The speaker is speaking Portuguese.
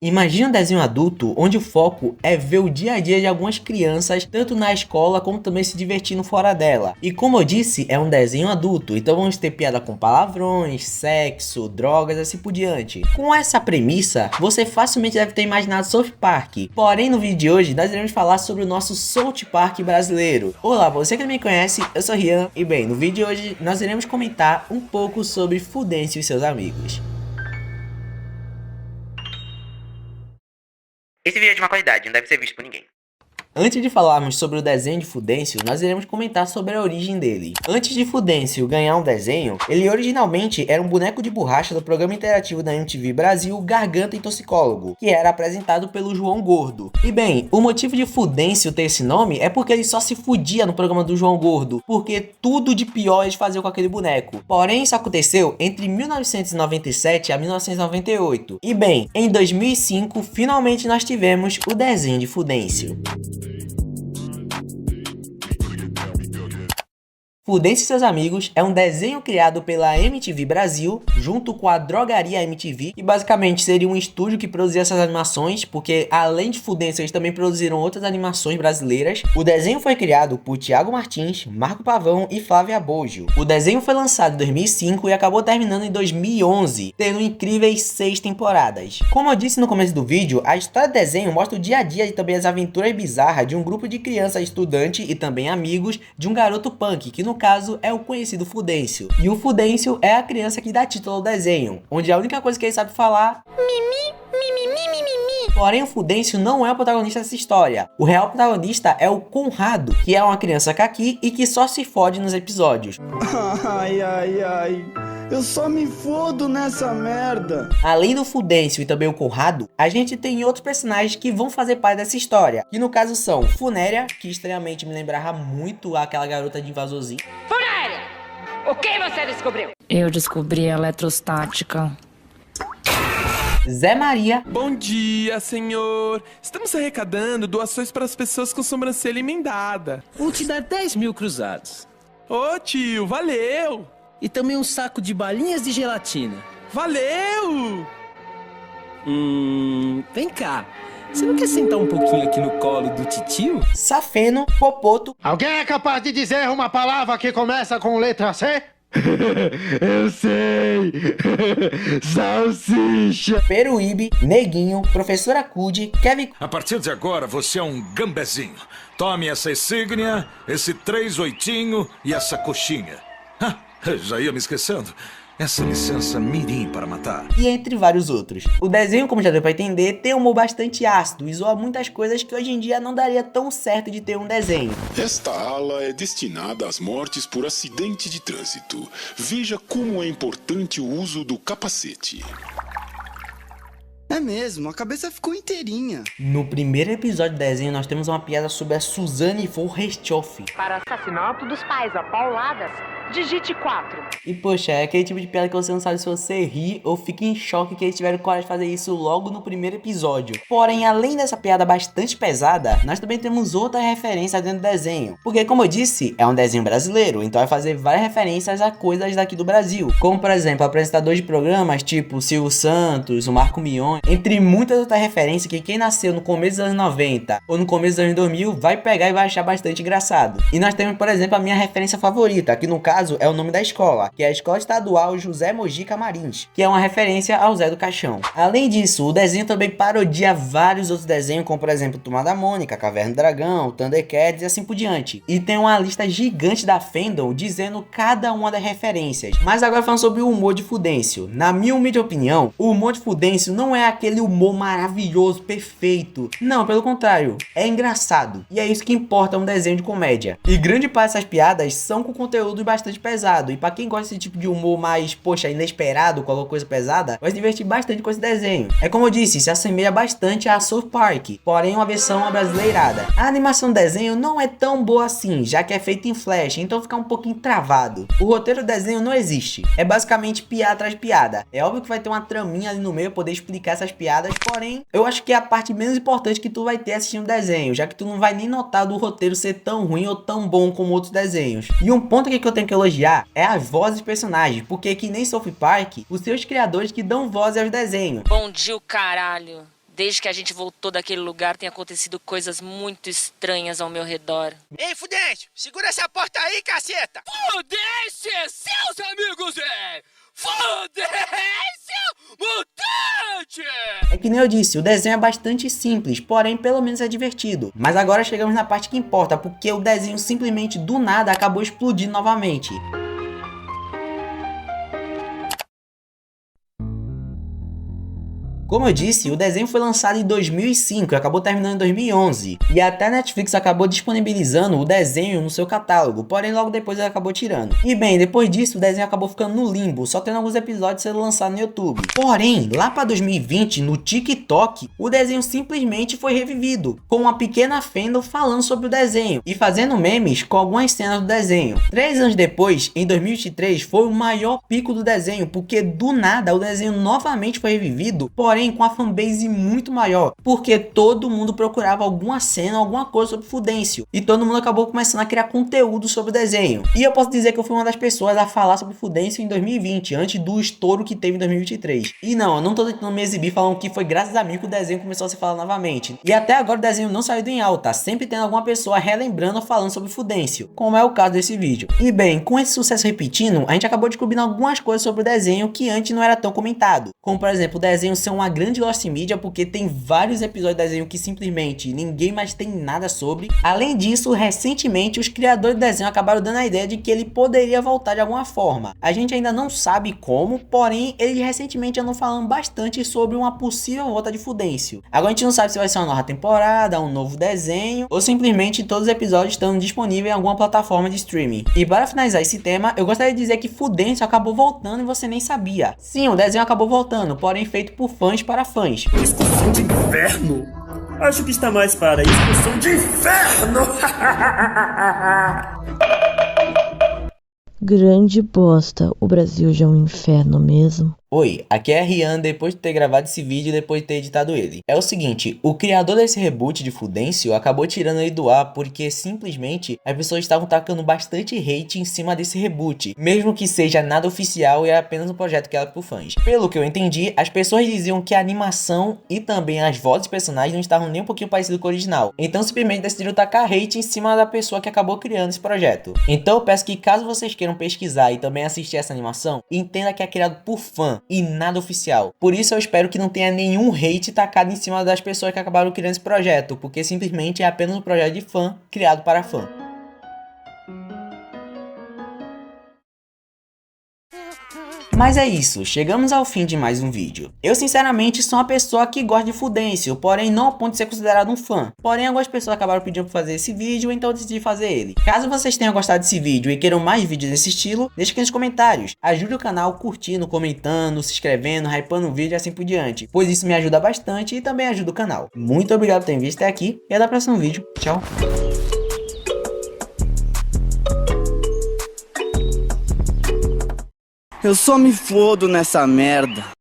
Imagina um desenho adulto onde o foco é ver o dia a dia de algumas crianças, tanto na escola como também se divertindo fora dela. E como eu disse, é um desenho adulto, então vamos ter piada com palavrões, sexo, drogas, assim por diante. Com essa premissa, você facilmente deve ter imaginado South Park. Porém, no vídeo de hoje, nós iremos falar sobre o nosso South Park brasileiro. Olá, você que não me conhece, eu sou Rian, e bem, no vídeo de hoje nós iremos comentar um pouco sobre Fudêncio e seus amigos. Esse vídeo é de má qualidade, não deve ser visto por ninguém. Antes de falarmos sobre o desenho de Fudêncio, nós iremos comentar sobre a origem dele. Antes de Fudêncio ganhar um desenho, ele originalmente era um boneco de borracha do programa interativo da MTV Brasil, Garganta e Toxicólogo, que era apresentado pelo João Gordo. E bem, o motivo de Fudêncio ter esse nome é porque ele só se fudia no programa do João Gordo, porque tudo de pior eles faziam com aquele boneco. Porém, isso aconteceu entre 1997 a 1998. E bem, em 2005, finalmente nós tivemos o desenho de Fudêncio. Fudêncio e seus amigos é um desenho criado pela MTV Brasil, junto com a Drogaria MTV, e basicamente seria um estúdio que produzia essas animações, porque além de Fudêncio eles também produziram outras animações brasileiras. O desenho foi criado por Thiago Martins, Marco Pavão e Flávia Boggio. O desenho foi lançado em 2005 e acabou terminando em 2011, tendo incríveis 6 temporadas. Como eu disse no começo do vídeo, a história do desenho mostra o dia a dia e também as aventuras bizarras de um grupo de crianças estudantes e também amigos de um garoto punk, que no caso é o conhecido Fudêncio. E o Fudêncio é a criança que dá título ao desenho, onde a única coisa que ele sabe falar mimi, mimi, mimi, mimi. Porém, o Fudêncio não é o protagonista dessa história. O real protagonista é o Conrado, que é uma criança caqui e que só se fode nos episódios. Ai, ai, ai. Eu só me fodo nessa merda. Além do Fudêncio e também o Conrado, a gente tem outros personagens que vão fazer parte dessa história. Que no caso são Funéria, que estranhamente me lembrava muito aquela garota de Invasorzinho. Funéria! O que você descobriu? Eu descobri a eletrostática. Zé Maria. Bom dia, senhor. Estamos arrecadando doações para as pessoas com sobrancelha emendada. Vou te dar 10 mil cruzados. Ô, tio, valeu! E também um saco de balinhas de gelatina. Valeu! Vem cá. Você não quer sentar um pouquinho aqui no colo do titio? Safeno, Popoto. Alguém é capaz de dizer uma palavra que começa com letra C? Eu sei! Salsicha! Peruíbe, Neguinho, Professora Cude, Kevin... A partir de agora você é um gambezinho. Tome essa insígnia, esse 38 e essa coxinha. Já ia me esquecendo. Essa licença mirim para matar. E entre vários outros. O desenho, como já deu pra entender, tem um humor bastante ácido e zoa muitas coisas que hoje em dia não daria tão certo de ter um desenho. Esta ala é destinada às mortes por acidente de trânsito. Veja como é importante o uso do capacete. É mesmo, a cabeça ficou inteirinha. No primeiro episódio do desenho, nós temos uma piada sobre a Suzane Forrestoff. Para assassinato dos pais a pauladas, digite 4. E poxa, é aquele tipo de piada que você não sabe se você ri ou fica em choque que eles tiveram coragem de fazer isso logo no primeiro episódio. Porém, além dessa piada bastante pesada, nós também temos outra referência dentro do desenho. Porque, como eu disse, é um desenho brasileiro, então vai fazer várias referências a coisas daqui do Brasil. Como, por exemplo, apresentadores de programas tipo Silvio Santos, o Marco Mion, entre muitas outras referências que quem nasceu no começo dos anos 90 ou no começo dos anos 2000 vai pegar e vai achar bastante engraçado. E nós temos, por exemplo, a minha referência favorita, que no caso é o nome da escola, que é a Escola Estadual José Mojica Marins, que é uma referência ao Zé do Caixão. Além disso, o desenho também parodia vários outros desenhos, como por exemplo Turma da Mônica, Caverna do Dragão, Thundercats e assim por diante. E tem uma lista gigante da fandom dizendo cada uma das referências. Mas agora falando sobre o humor de Fudêncio. Na minha humilde opinião, o humor de Fudêncio não é aquele humor maravilhoso, perfeito. Não, pelo contrário, é engraçado. E é isso que importa um desenho de comédia. E grande parte dessas piadas são com conteúdo bastante pesado. E pra quem gosta desse tipo de humor mais, poxa, inesperado, com alguma coisa pesada, vai se divertir bastante com esse desenho. É como eu disse, se assemelha bastante a South Park, porém uma versão abrasileirada. A animação do desenho não é tão boa assim, já que é feita em flash, então fica um pouquinho travado. O roteiro do desenho não existe. É basicamente piada atrás de piada. É óbvio que vai ter uma traminha ali no meio pra poder explicar essas piadas, porém, eu acho que é a parte menos importante que tu vai ter assistindo o desenho, já que tu não vai nem notar do roteiro ser tão ruim ou tão bom como outros desenhos. E um ponto aqui que eu tenho que elogiar é as vozes dos personagens, porque que nem South Park, os seus criadores que dão voz aos desenhos. Bom dia, o caralho. Desde que a gente voltou daquele lugar, tem acontecido coisas muito estranhas ao meu redor. Ei, Fudêncio, segura essa porta aí, caceta! Fudêncio, seus amigos, Fudêncio, mutante! É que nem eu disse, o desenho é bastante simples, porém pelo menos é divertido. Mas agora chegamos na parte que importa, porque o desenho simplesmente do nada acabou explodindo novamente. Como eu disse, o desenho foi lançado em 2005 e acabou terminando em 2011. E até a Netflix acabou disponibilizando o desenho no seu catálogo, porém logo depois ele acabou tirando. E bem, depois disso o desenho acabou ficando no limbo, só tendo alguns episódios sendo lançados no YouTube. Porém, lá para 2020, no TikTok, o desenho simplesmente foi revivido, com uma pequena fandom falando sobre o desenho e fazendo memes com algumas cenas do desenho. 3 anos depois, em 2023, foi o maior pico do desenho, porque do nada o desenho novamente foi revivido, porém com a fanbase muito maior, porque todo mundo procurava alguma cena, alguma coisa sobre Fudêncio, e todo mundo acabou começando a criar conteúdo sobre o desenho. E eu posso dizer que eu fui uma das pessoas a falar sobre Fudêncio em 2020, antes do estouro que teve em 2023. E não, eu não tô tentando me exibir falando que foi graças a mim que o desenho começou a se falar novamente. E até agora o desenho não saiu em alta, sempre tendo alguma pessoa relembrando ou falando sobre Fudêncio, como é o caso desse vídeo. E bem, com esse sucesso repetindo, a gente acabou descobrindo algumas coisas sobre o desenho que antes não era tão comentado, como por exemplo o desenho ser uma grande lost media, porque tem vários episódios de desenho que simplesmente ninguém mais tem nada sobre. Além disso, recentemente os criadores do desenho acabaram dando a ideia de que ele poderia voltar de alguma forma. A gente ainda não sabe como, porém eles recentemente andam falando bastante sobre uma possível volta de Fudêncio. Agora a gente não sabe se vai ser uma nova temporada, um novo desenho, ou simplesmente todos os episódios estão disponíveis em alguma plataforma de streaming. E para finalizar esse tema, eu gostaria de dizer que Fudêncio acabou voltando e você nem sabia. Sim, o desenho acabou voltando, porém feito por fãs para fãs. Excursão de inferno? Acho que está mais para excursão de inferno! Grande bosta, o Brasil já é um inferno mesmo. Oi, aqui é a Rian depois de ter gravado esse vídeo e depois de ter editado ele. É o seguinte, o criador desse reboot de Fudêncio acabou tirando ele do ar porque simplesmente as pessoas estavam tacando bastante hate em cima desse reboot, mesmo que seja nada oficial e é apenas um projeto criado por fãs. Pelo que eu entendi, as pessoas diziam que a animação e também as vozes dos personagens não estavam nem um pouquinho parecidas com o original, então simplesmente decidiram tacar hate em cima da pessoa que acabou criando esse projeto. Então eu peço que caso vocês queiram pesquisar e também assistir essa animação, entenda que é criado por fã e nada oficial. Por isso eu espero que não tenha nenhum hate tacado em cima das pessoas que acabaram criando esse projeto, porque simplesmente é apenas um projeto de fã criado para fã. Mas é isso, chegamos ao fim de mais um vídeo. Eu sinceramente sou uma pessoa que gosta de Fudêncio, porém não ao ponto de ser considerado um fã. Porém algumas pessoas acabaram pedindo para fazer esse vídeo, então eu decidi fazer ele. Caso vocês tenham gostado desse vídeo e queiram mais vídeos desse estilo, deixa aqui nos comentários. Ajude o canal curtindo, comentando, se inscrevendo, hypando o vídeo e assim por diante, pois isso me ajuda bastante e também ajuda o canal. Muito obrigado por terem visto até aqui e até o próximo vídeo. Tchau! Eu só me fodo nessa merda.